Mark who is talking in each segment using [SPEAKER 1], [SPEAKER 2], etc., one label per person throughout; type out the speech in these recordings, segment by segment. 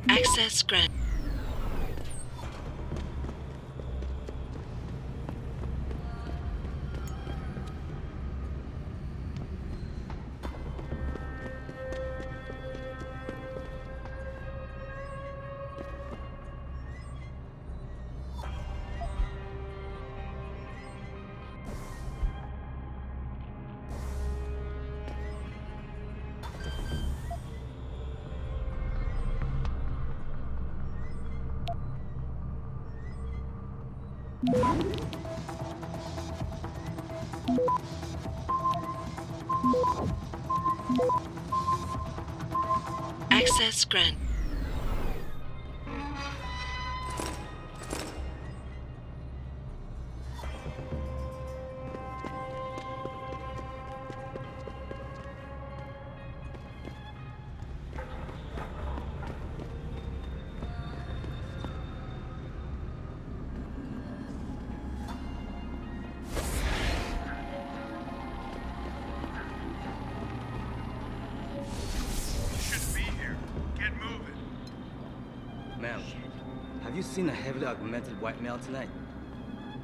[SPEAKER 1] Access granted. Access granted.
[SPEAKER 2] Ma'am, have you seen a heavily augmented white male tonight?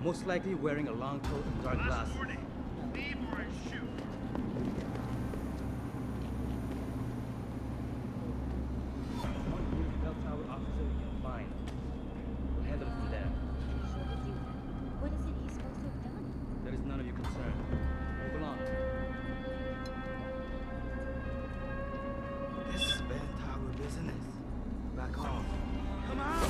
[SPEAKER 2] Most likely wearing a long coat and dark glasses.
[SPEAKER 3] Leave or I shoot.
[SPEAKER 2] One blue bell tower officer we can find. We'll handle it from there.
[SPEAKER 4] What is it he's supposed to have done?
[SPEAKER 2] That is none of your concern. Move along.
[SPEAKER 5] This is bell tower business. Back off. Come on!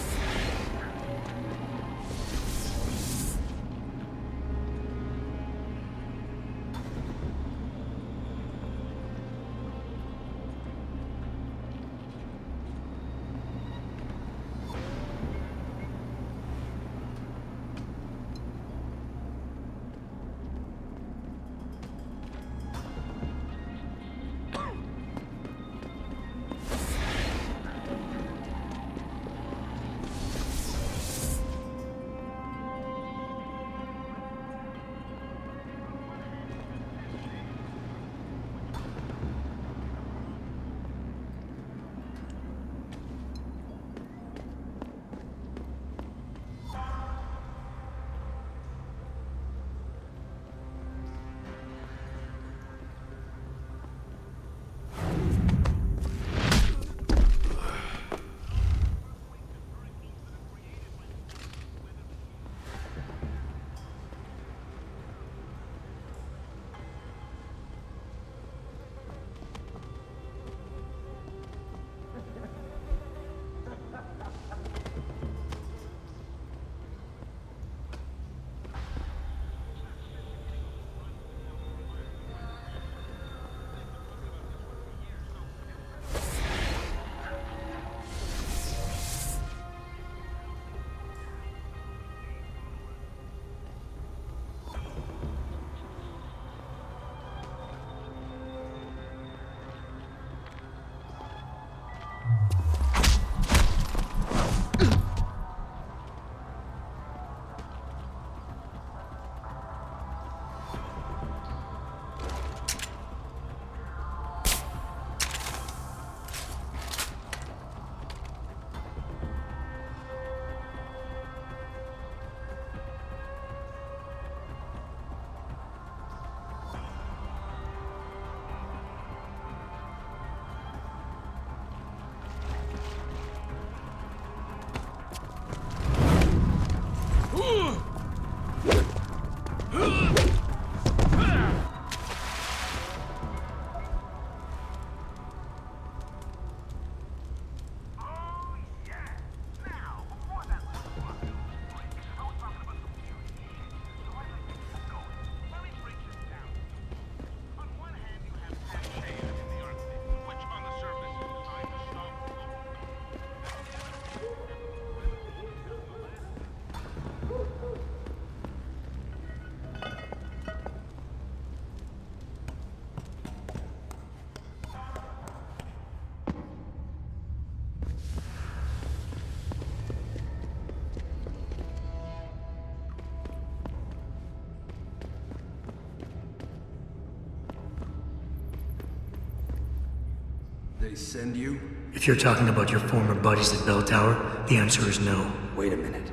[SPEAKER 6] they send you?
[SPEAKER 7] If you're talking about your former buddies at Bell Tower, the answer is no.
[SPEAKER 6] Wait a minute.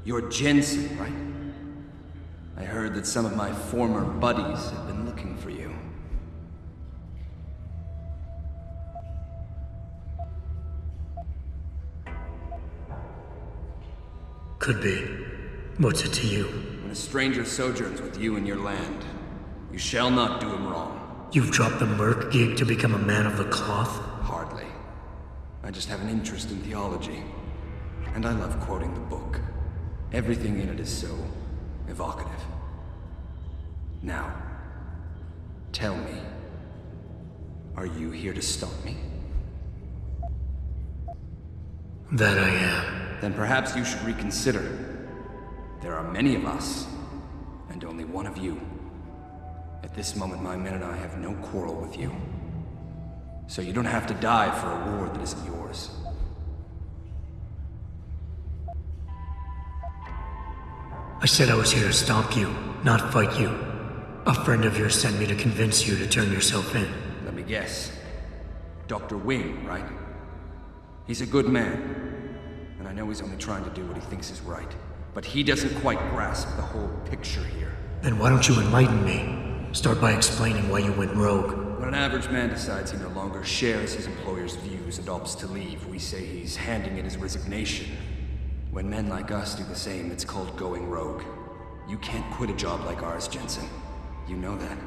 [SPEAKER 6] You're Jensen, right? I heard that some of my former buddies have been looking for you.
[SPEAKER 7] Could be. What's it to you?
[SPEAKER 6] When a stranger sojourns with you in your land, you shall not do him wrong.
[SPEAKER 7] You've dropped the merc gig to become a man of the cloth?
[SPEAKER 6] Hardly. I just have an interest in theology. And I love quoting the book. Everything in it is so evocative. Now, tell me, are you here to stop me?
[SPEAKER 7] That I am.
[SPEAKER 6] Then perhaps you should reconsider. There are many of us, and only one of you. At this moment, my men and I have no quarrel with you. So you don't have to die for a war that isn't yours.
[SPEAKER 7] I said I was here to stop you, not fight you. A friend of yours sent me to convince you to turn yourself in.
[SPEAKER 6] Let me guess. Dr. Wing, right? He's a good man. And I know he's only trying to do what he thinks is right. But he doesn't quite grasp the whole picture here.
[SPEAKER 7] Then why don't you enlighten me? Start by explaining why you went rogue.
[SPEAKER 6] When an average man decides he no longer shares his employer's views and opts to leave, we say he's handing in his resignation. When men like us do the same, it's called going rogue. You can't quit a job like ours, Jensen. You know that.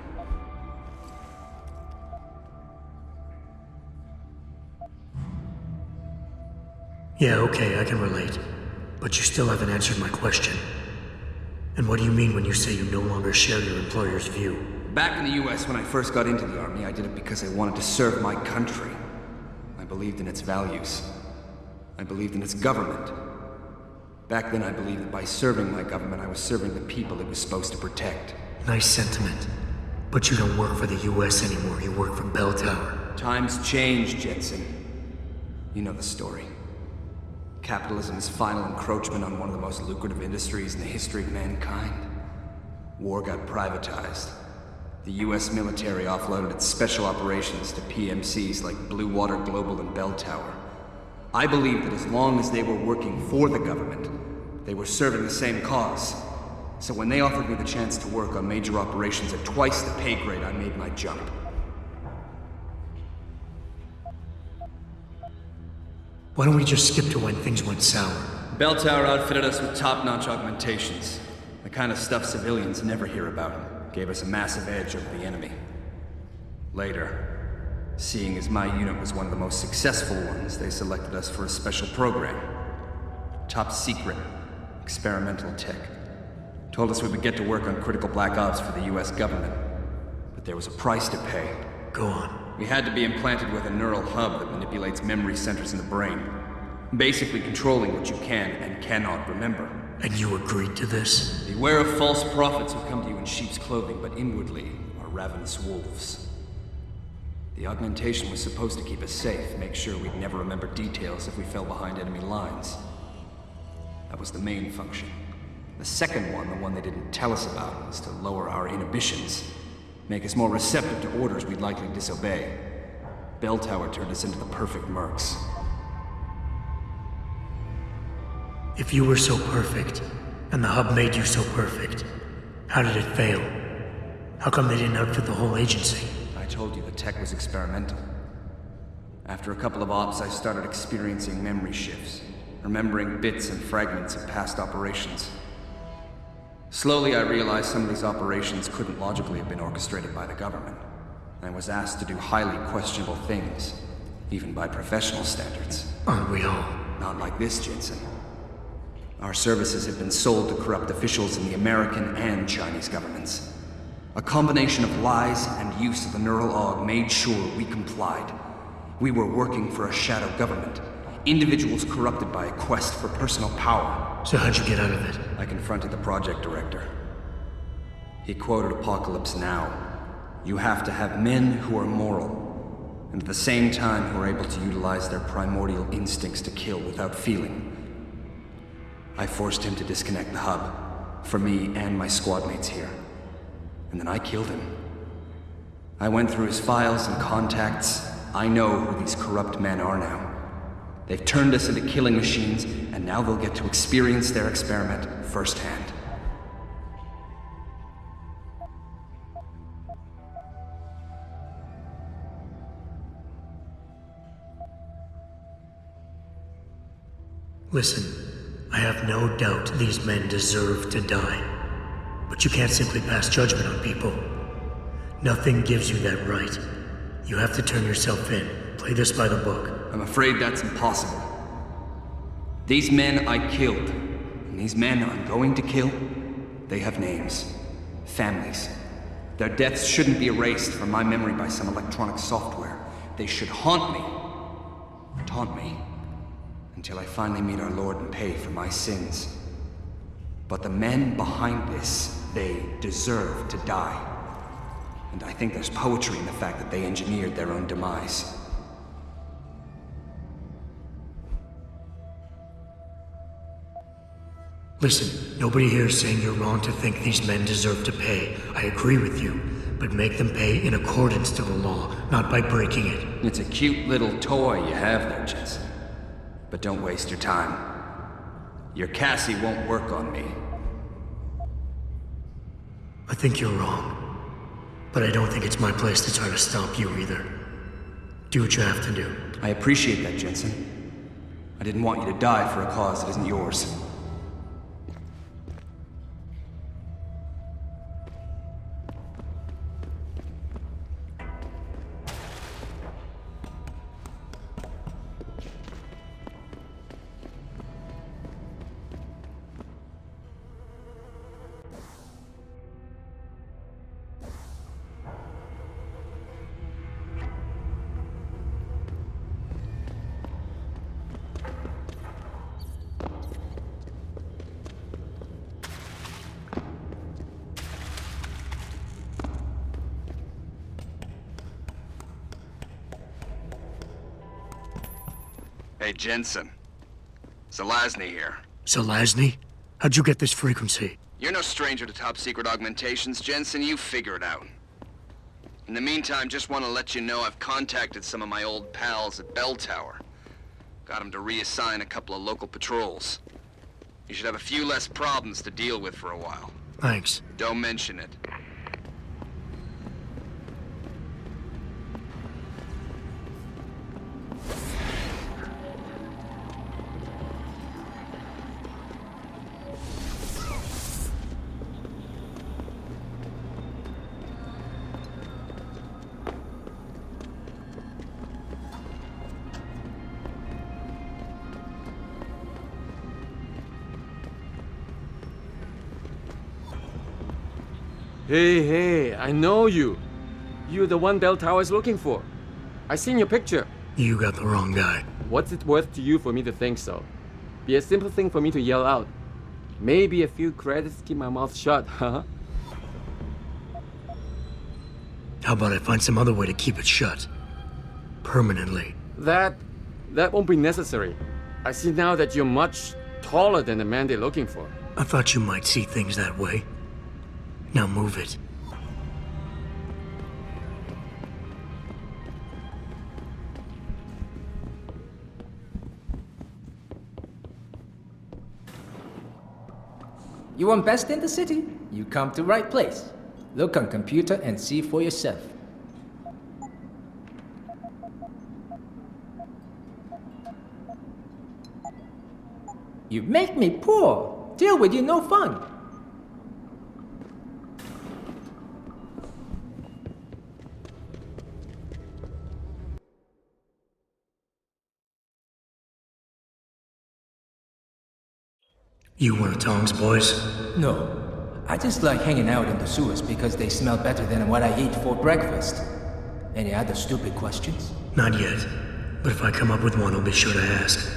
[SPEAKER 7] Yeah, okay, I can relate. But you still haven't answered my question. And what do you mean when you say you no longer share your employer's view?
[SPEAKER 6] Back in the US, when I first got into the Army, I did it because I wanted to serve my country. I believed in its values. I believed in its government. Back then, I believed that by serving my government, I was serving the people it was supposed to protect.
[SPEAKER 7] Nice sentiment. But you don't work for the US anymore, you work for Bell Tower.
[SPEAKER 6] Times change, Jensen. You know the story. Capitalism's final encroachment on one of the most lucrative industries in the history of mankind. War got privatized. The US military offloaded its special operations to PMCs like Blue Water Global and Bell Tower. I believed that as long as they were working for the government, they were serving the same cause. So when they offered me the chance to work on major operations at twice the pay grade, I made my jump.
[SPEAKER 7] Why don't we just skip to when things went sour?
[SPEAKER 6] Bell Tower outfitted us with top-notch augmentations. The kind of stuff civilians never hear about. Gave us a massive edge over the enemy. Later, seeing as my unit was one of the most successful ones, they selected us for a special program. Top secret, experimental tech. Told us we would get to work on critical black ops for the US government. But there was a price to pay.
[SPEAKER 7] Go on.
[SPEAKER 6] We had to be implanted with a neural hub that manipulates memory centers in the brain. Basically controlling what you can and cannot remember.
[SPEAKER 7] And you agreed to this?
[SPEAKER 6] Beware of false prophets who come to you in sheep's clothing, but inwardly are ravenous wolves. The augmentation was supposed to keep us safe, make sure we'd never remember details if we fell behind enemy lines. That was the main function. The second one, the one they didn't tell us about, was to lower our inhibitions. Make us more receptive to orders we'd likely disobey. Bell Tower turned us into the perfect mercs.
[SPEAKER 7] If you were so perfect, and the hub made you so perfect, how did it fail? How come they didn't outfit the whole agency?
[SPEAKER 6] I told you the tech was experimental. After a couple of ops, I started experiencing memory shifts, remembering bits and fragments of past operations. Slowly, I realized some of these operations couldn't logically have been orchestrated by the government. I was asked to do highly questionable things, even by professional standards.
[SPEAKER 7] Aren't we all?
[SPEAKER 6] Not like this, Jensen. Our services had been sold to corrupt officials in the American and Chinese governments. A combination of lies and use of the neural aug made sure we complied. We were working for a shadow government. Individuals corrupted by a quest for personal power.
[SPEAKER 7] So how'd you get out of it?
[SPEAKER 6] I confronted the project director. He quoted Apocalypse Now. You have to have men who are moral, and at the same time who are able to utilize their primordial instincts to kill without feeling. I forced him to disconnect the hub, for me and my squad mates here. And then I killed him. I went through his files and contacts, I know who these corrupt men are now. They've turned us into killing machines, and now they'll get to experience their experiment firsthand.
[SPEAKER 7] Listen, I have no doubt these men deserve to die. But you can't simply pass judgment on people. Nothing gives you that right. You have to turn yourself in. Play this by the book.
[SPEAKER 6] I'm afraid that's impossible. These men I killed, and these men I'm going to kill, they have names, families. Their deaths shouldn't be erased from my memory by some electronic software. They should haunt me, taunt me, until I finally meet our Lord and pay for my sins. But the men behind this, they deserve to die. And I think there's poetry in the fact that they engineered their own demise.
[SPEAKER 7] Listen, nobody here is saying you're wrong to think these men deserve to pay. I agree with you, but make them pay in accordance to the law, not by breaking it.
[SPEAKER 6] It's a cute little toy you have there, Jensen. But don't waste your time. Your Cassie won't work on me.
[SPEAKER 7] I think you're wrong. But I don't think it's my place to try to stop you either. Do what you have to do.
[SPEAKER 6] I appreciate that, Jensen. I didn't want you to die for a cause that isn't yours.
[SPEAKER 8] Hey, Jensen. Zelazny here.
[SPEAKER 7] Zelazny? How'd you get this frequency?
[SPEAKER 8] You're no stranger to top-secret augmentations, Jensen. You figure it out. In the meantime, just want to let you know I've contacted some of my old pals at Bell Tower. Got them to reassign a couple of local patrols. You should have a few less problems to deal with for a while.
[SPEAKER 7] Thanks.
[SPEAKER 8] Don't mention it.
[SPEAKER 9] Hey, I know you. You're the one Bell Tower is looking for. I seen your picture.
[SPEAKER 7] You got the wrong guy.
[SPEAKER 9] What's it worth to you for me to think so? Be a simple thing for me to yell out. Maybe a few credits keep my mouth shut, huh?
[SPEAKER 7] How about I find some other way to keep it shut? Permanently.
[SPEAKER 9] That won't be necessary. I see now that you're much taller than the man they're looking for.
[SPEAKER 7] I thought you might see things that way. Now move it.
[SPEAKER 10] You want best in the city? You come to right place. Look on computer and see for yourself. You make me poor. Deal with you no fun.
[SPEAKER 7] You one of Tong's boys?
[SPEAKER 10] No. I just like hanging out in the sewers because they smell better than what I eat for breakfast. Any other stupid questions?
[SPEAKER 7] Not yet. But if I come up with one, I'll be sure to ask.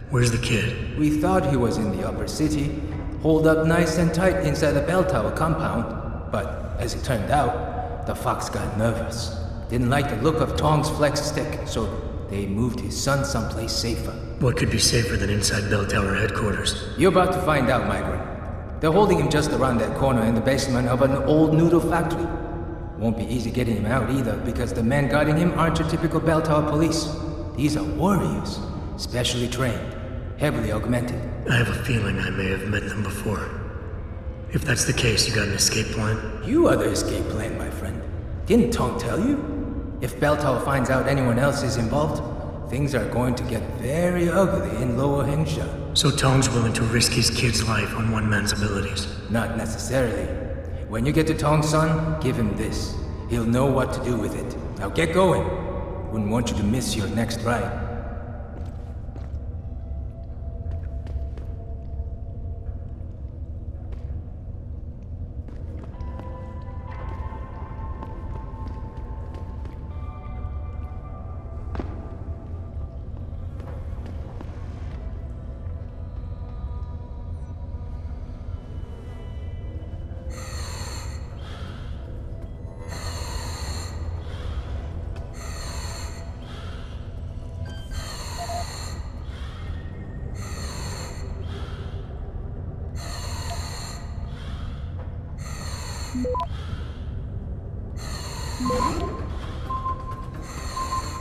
[SPEAKER 7] Where's the kid?
[SPEAKER 10] We thought he was in the upper city, holed up nice and tight inside the bell tower compound. But as it turned out, the fox got nervous. Didn't like the look of Tong's flex stick, so they moved his son someplace safer.
[SPEAKER 7] What could be safer than inside Bell Tower headquarters?
[SPEAKER 10] You're about to find out, migrant. They're holding him just around that corner in the basement of an old noodle factory. Won't be easy getting him out either, because the men guarding him aren't your typical bell tower police. These are warriors, specially trained, heavily augmented.
[SPEAKER 7] I have a feeling I may have met them before. If that's the case, you got an escape plan?
[SPEAKER 10] You are the escape plan, my friend. Didn't Tong tell you? If bell tower finds out anyone else is involved, things are going to get very ugly in Lower Hengsha.
[SPEAKER 7] So Tong's willing to risk his kid's life on one man's abilities?
[SPEAKER 10] Not necessarily. When you get to Tong's son, give him this. He'll know what to do with it. Now get going. Wouldn't want you to miss your next ride.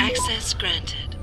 [SPEAKER 1] Access granted.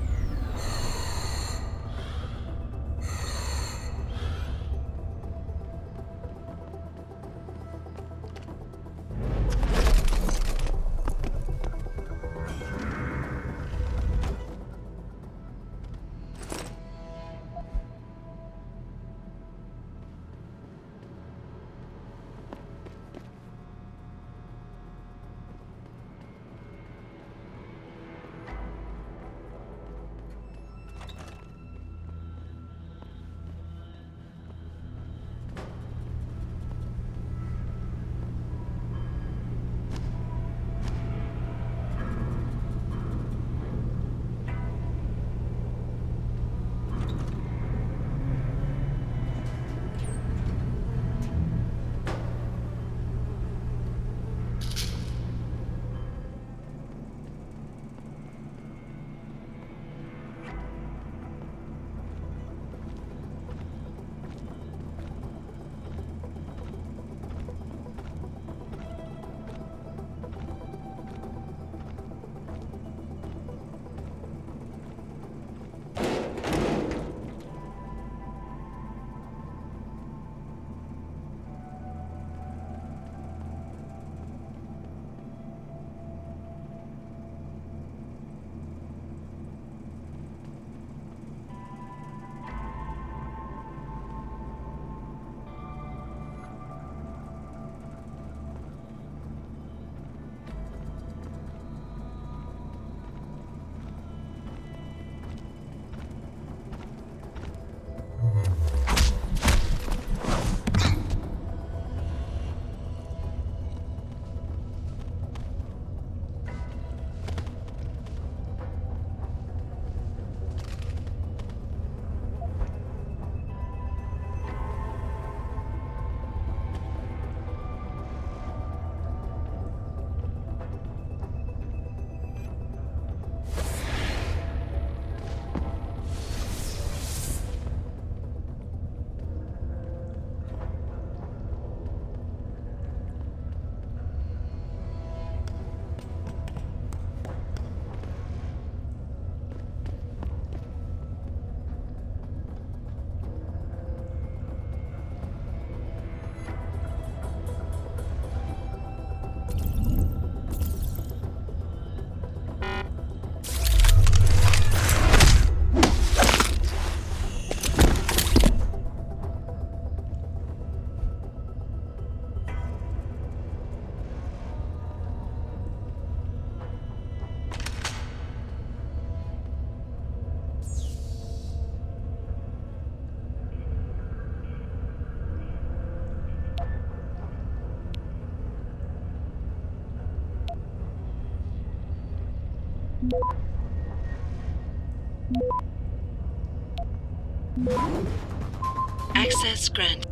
[SPEAKER 1] Access granted.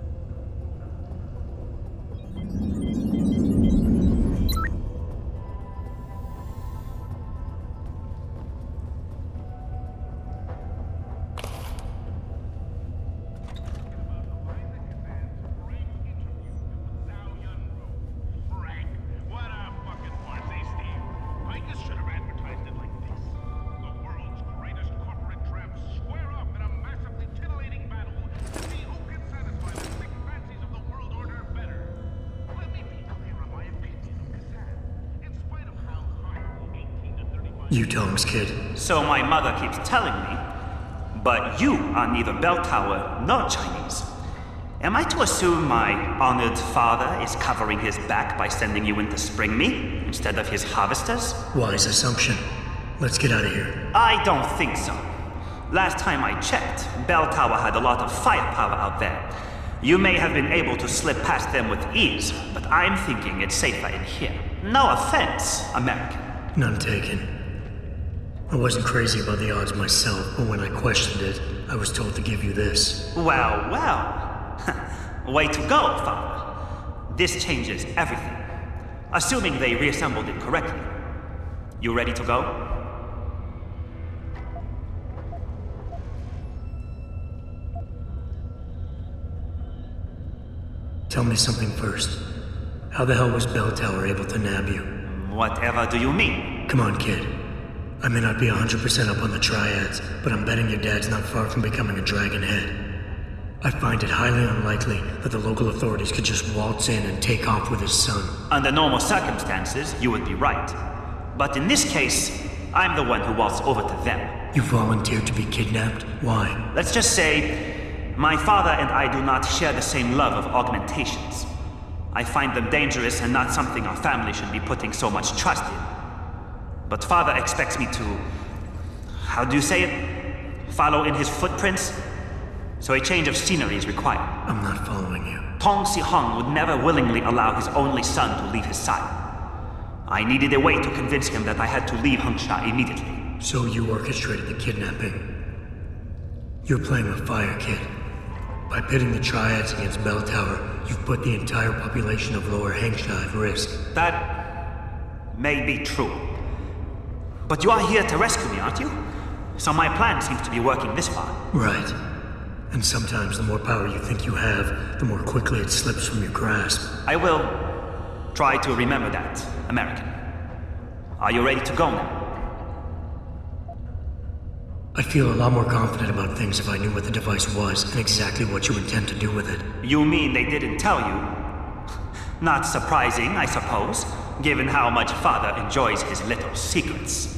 [SPEAKER 3] What a fucking
[SPEAKER 7] You Tong's kid.
[SPEAKER 3] So my mother keeps telling me. But you are neither bell tower nor Chinese. Am I to assume my honored father is covering his back by sending you in to spring me instead of his harvesters?
[SPEAKER 7] Wise assumption. Let's get out of here.
[SPEAKER 3] I don't think so. Last time I checked, Bell Tower had a lot of firepower out there. You may have been able to slip past them with ease, but I'm thinking it's safer in here. No offense, American.
[SPEAKER 7] None taken. I wasn't crazy about the odds myself, but when I questioned it, I was told to give you this.
[SPEAKER 3] Well, well. Way to go, Father. This changes everything. Assuming they reassembled it correctly. You ready to go?
[SPEAKER 7] Tell me something first. How the hell was Bell Tower able to nab you?
[SPEAKER 3] Whatever do you mean?
[SPEAKER 7] Come on, kid. I may not be 100% up on the triads, but I'm betting your dad's not far from becoming a dragon head. I find it highly unlikely that the local authorities could just waltz in and take off with his son.
[SPEAKER 3] Under normal circumstances, you would be right. But in this case, I'm the one who waltzed over to them.
[SPEAKER 7] You volunteered to be kidnapped? Why?
[SPEAKER 3] Let's just say, my father and I do not share the same love of augmentations. I find them dangerous and not something our family should be putting so much trust in. But father expects me to... how do you say it? Follow in his footprints? So a change of scenery is required.
[SPEAKER 7] I'm not following you.
[SPEAKER 3] Tong Si-hung would never willingly allow his only son to leave his side. I needed a way to convince him that I had to leave Hengsha immediately.
[SPEAKER 7] So you orchestrated the kidnapping. You're playing with fire, kid. By pitting the triads against Bell Tower, you've put the entire population of Lower Hengsha at risk.
[SPEAKER 3] That may be true. But you are here to rescue me, aren't you? So my plan seems to be working this far.
[SPEAKER 7] Right. And sometimes the more power you think you have, the more quickly it slips from your grasp.
[SPEAKER 3] I will try to remember that, American. Are you ready to go now?
[SPEAKER 7] I'd feel a lot more confident about things if I knew what the device was and exactly what you intend to do with it.
[SPEAKER 3] You mean they didn't tell you? Not surprising, I suppose, given how much Father enjoys his little secrets.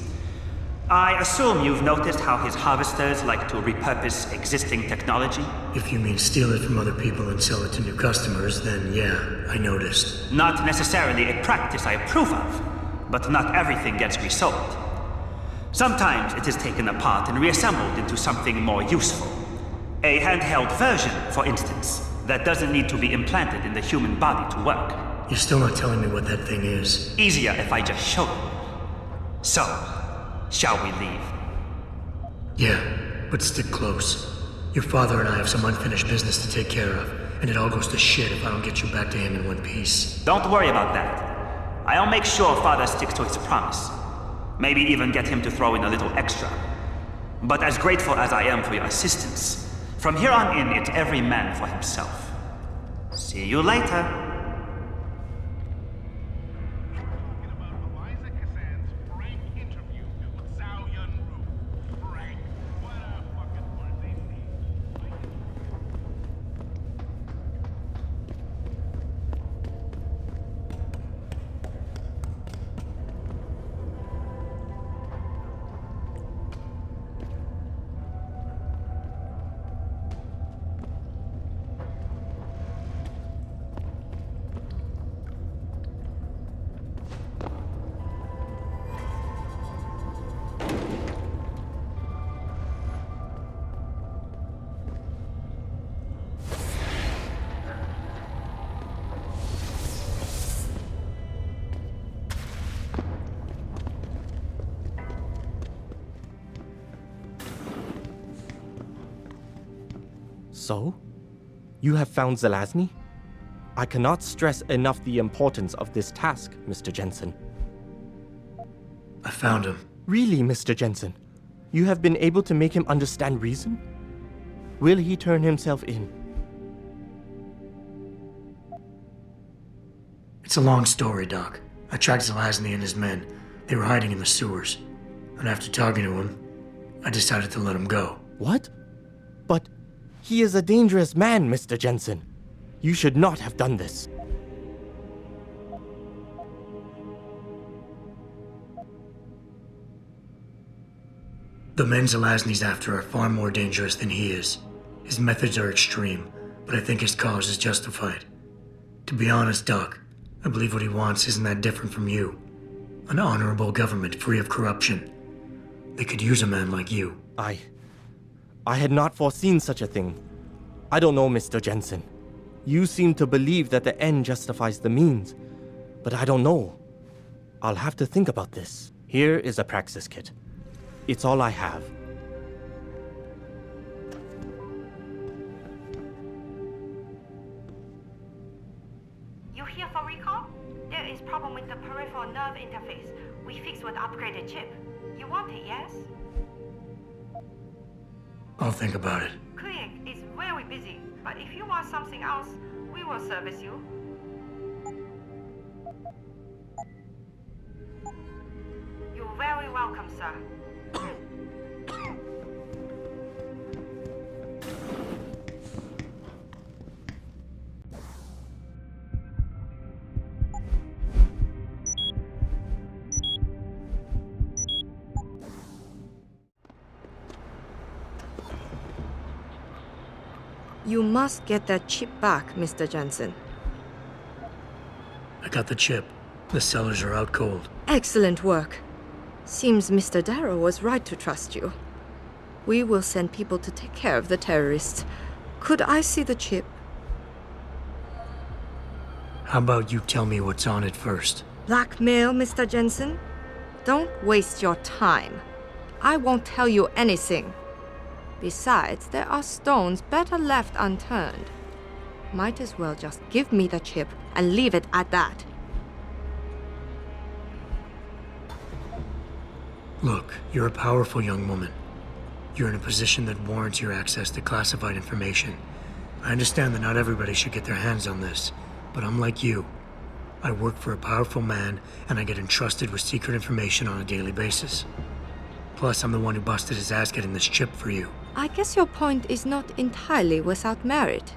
[SPEAKER 3] I assume you've noticed how his harvesters like to repurpose existing technology?
[SPEAKER 7] If you mean steal it from other people and sell it to new customers, then yeah, I noticed.
[SPEAKER 3] Not necessarily a practice I approve of, but not everything gets resold. Sometimes it is taken apart and reassembled into something more useful. A handheld version, for instance, that doesn't need to be implanted in the human body to work.
[SPEAKER 7] You're still not telling me what that thing is.
[SPEAKER 3] Easier if I just show you. So, shall we leave?
[SPEAKER 7] Yeah, but stick close. Your father and I have some unfinished business to take care of, and it all goes to shit if I don't get you back to him in one piece.
[SPEAKER 3] Don't worry about that. I'll make sure Father sticks to his promise. Maybe even get him to throw in a little extra. But as grateful as I am for your assistance, from here on in, it's every man for himself. See you later.
[SPEAKER 11] So? You have found Zelazny? I cannot stress enough the importance of this task, Mr. Jensen.
[SPEAKER 7] I found him.
[SPEAKER 11] Really, Mr. Jensen? You have been able to make him understand reason? Will he turn himself in?
[SPEAKER 7] It's a long story, Doc. I tracked Zelazny and his men. They were hiding in the sewers. And after talking to him, I decided to let him go.
[SPEAKER 11] What? But he is a dangerous man, Mr. Jensen. You should not have done this.
[SPEAKER 7] The men Zelazny's after are far more dangerous than he is. His methods are extreme, but I think his cause is justified. To be honest, Doc, I believe what he wants isn't that different from you. An honorable government free of corruption. They could use a man like you.
[SPEAKER 11] I had not foreseen such a thing. I don't know, Mr. Jensen. You seem to believe that the end justifies the means, but I don't know. I'll have to think about this. Here is a praxis kit. It's all I have.
[SPEAKER 12] You here for recall? There is problem with the peripheral nerve interface. We fixed with upgraded chip. You want it, yes?
[SPEAKER 7] I'll think about it.
[SPEAKER 12] Clinic is very busy, but if you want something else, we will service you. You're very welcome, sir.
[SPEAKER 13] You must get that chip back, Mr. Jensen.
[SPEAKER 7] I got the chip. The sellers are out cold.
[SPEAKER 13] Excellent work. Seems Mr. Darrow was right to trust you. We will send people to take care of the terrorists. Could I see the chip?
[SPEAKER 7] How about you tell me what's on it first?
[SPEAKER 13] Blackmail, Mr. Jensen? Don't waste your time. I won't tell you anything. Besides, there are stones better left unturned. Might as well just give me the chip and leave it at that.
[SPEAKER 7] Look, you're a powerful young woman. You're in a position that warrants your access to classified information. I understand that not everybody should get their hands on this, but I'm like you. I work for a powerful man, and I get entrusted with secret information on a daily basis. Plus, I'm the one who busted his ass getting this chip for you.
[SPEAKER 13] I guess your point is not entirely without merit.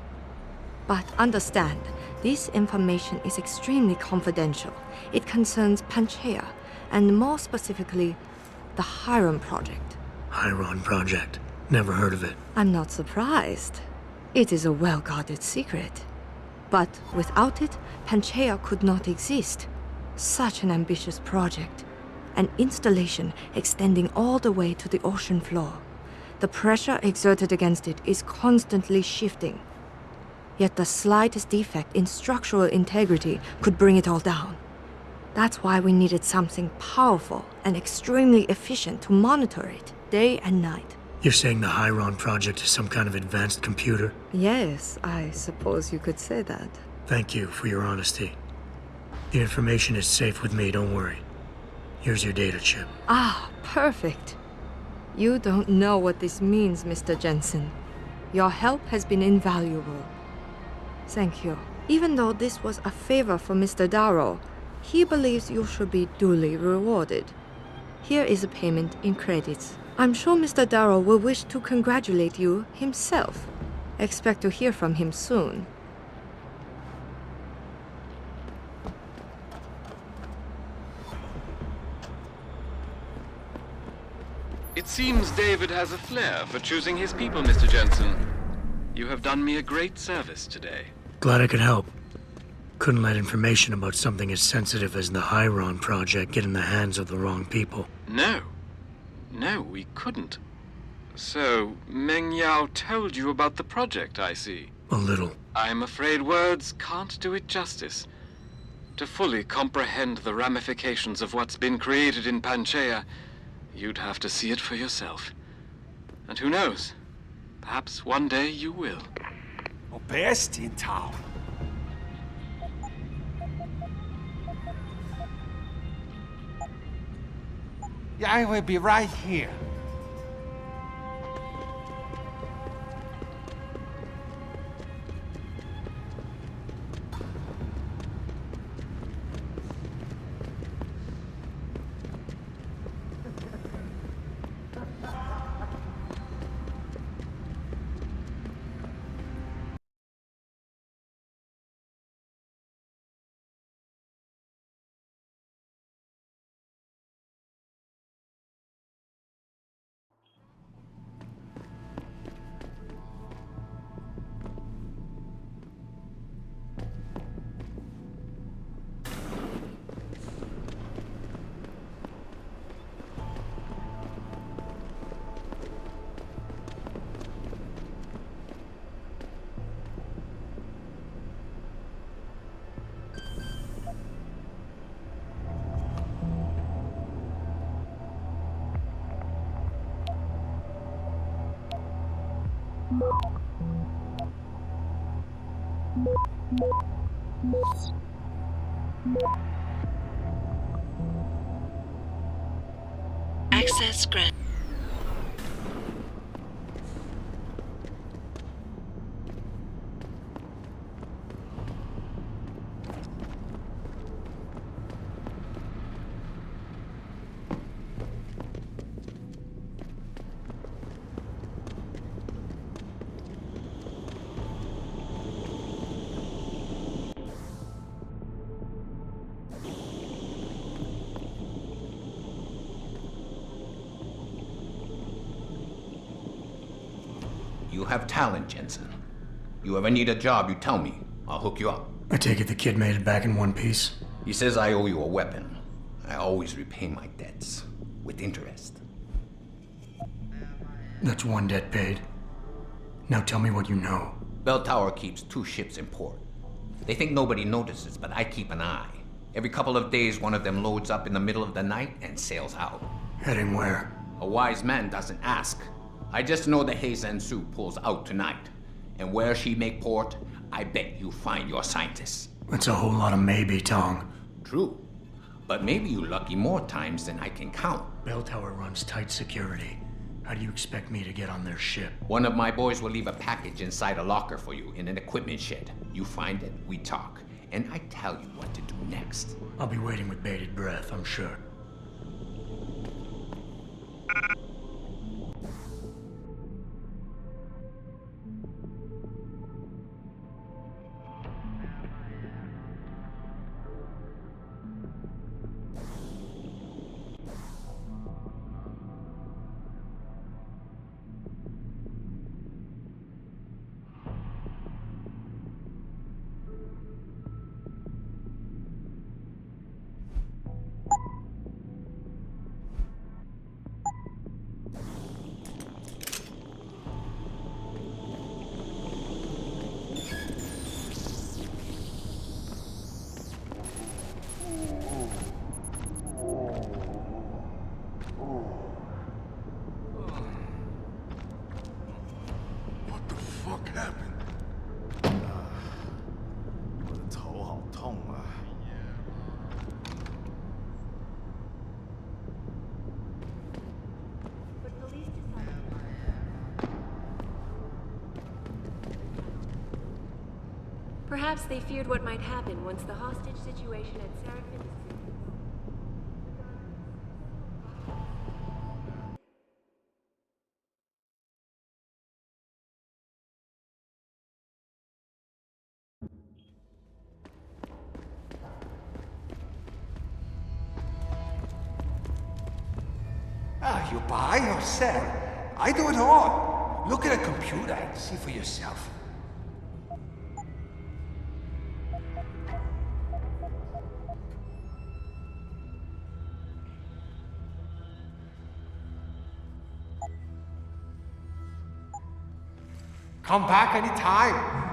[SPEAKER 13] But understand, this information is extremely confidential. It concerns Panchaea, and more specifically, the Hiram Project.
[SPEAKER 7] Hiram Project? Never heard of it.
[SPEAKER 13] I'm not surprised. It is a well-guarded secret. But without it, Panchaea could not exist. Such an ambitious project. An installation extending all the way to the ocean floor. The pressure exerted against it is constantly shifting. Yet the slightest defect in structural integrity could bring it all down. That's why we needed something powerful and extremely efficient to monitor it, day and night.
[SPEAKER 7] You're saying the Hiram Project is some kind of advanced computer?
[SPEAKER 13] Yes, I suppose you could say that.
[SPEAKER 7] Thank you for your honesty. The information is safe with me, don't worry. Here's your data chip.
[SPEAKER 13] Ah, perfect. You don't know what this means, Mr. Jensen. Your help has been invaluable. Thank you. Even though this was a favor for Mr. Darrow, he believes you should be duly rewarded. Here is a payment in credits. I'm sure Mr. Darrow will wish to congratulate you himself. Expect to hear from him soon.
[SPEAKER 14] It seems David has a flair for choosing his people, Mr. Jensen. You have done me a great service today.
[SPEAKER 7] Glad I could help. Couldn't let information about something as sensitive as the Hiram Project get in the hands of the wrong people.
[SPEAKER 14] No. No, we couldn't. So, Meng Yao told you about the project, I see.
[SPEAKER 7] A little.
[SPEAKER 14] I'm afraid words can't do it justice. To fully comprehend the ramifications of what's been created in Panchaea, you'd have to see it for yourself. And who knows? Perhaps one day you will.
[SPEAKER 15] Oh, best in town. Yeah, I will be right here.
[SPEAKER 1] Access granted.
[SPEAKER 16] You have talent, Jensen. You ever need a job, you tell me. I'll hook you up.
[SPEAKER 7] I take it the kid made it back in one piece?
[SPEAKER 16] He says I owe you a weapon. I always repay my debts. With interest.
[SPEAKER 7] That's one debt paid. Now tell me what you know.
[SPEAKER 16] Bell Tower keeps 2 ships in port. They think nobody notices, but I keep an eye. Every couple of days, one of them loads up in the middle of the night and sails out.
[SPEAKER 7] Heading where?
[SPEAKER 16] A wise man doesn't ask. I just know the Hengsha pulls out tonight. And where she make port, I bet you find your scientists.
[SPEAKER 7] That's a whole lot of maybe, Tong.
[SPEAKER 16] True. But maybe you lucky more times than I can count.
[SPEAKER 7] Bell Tower runs tight security. How do you expect me to get on their ship?
[SPEAKER 16] One of my boys will leave a package inside a locker for you in an equipment shed. You find it, we talk, and I tell you what to do next.
[SPEAKER 7] I'll be waiting with bated breath, I'm sure.
[SPEAKER 17] Perhaps they feared what might happen once the hostage situation at Seraphin.
[SPEAKER 15] You buy or sell. I do it all. Look at a computer and see for yourself. Come back anytime.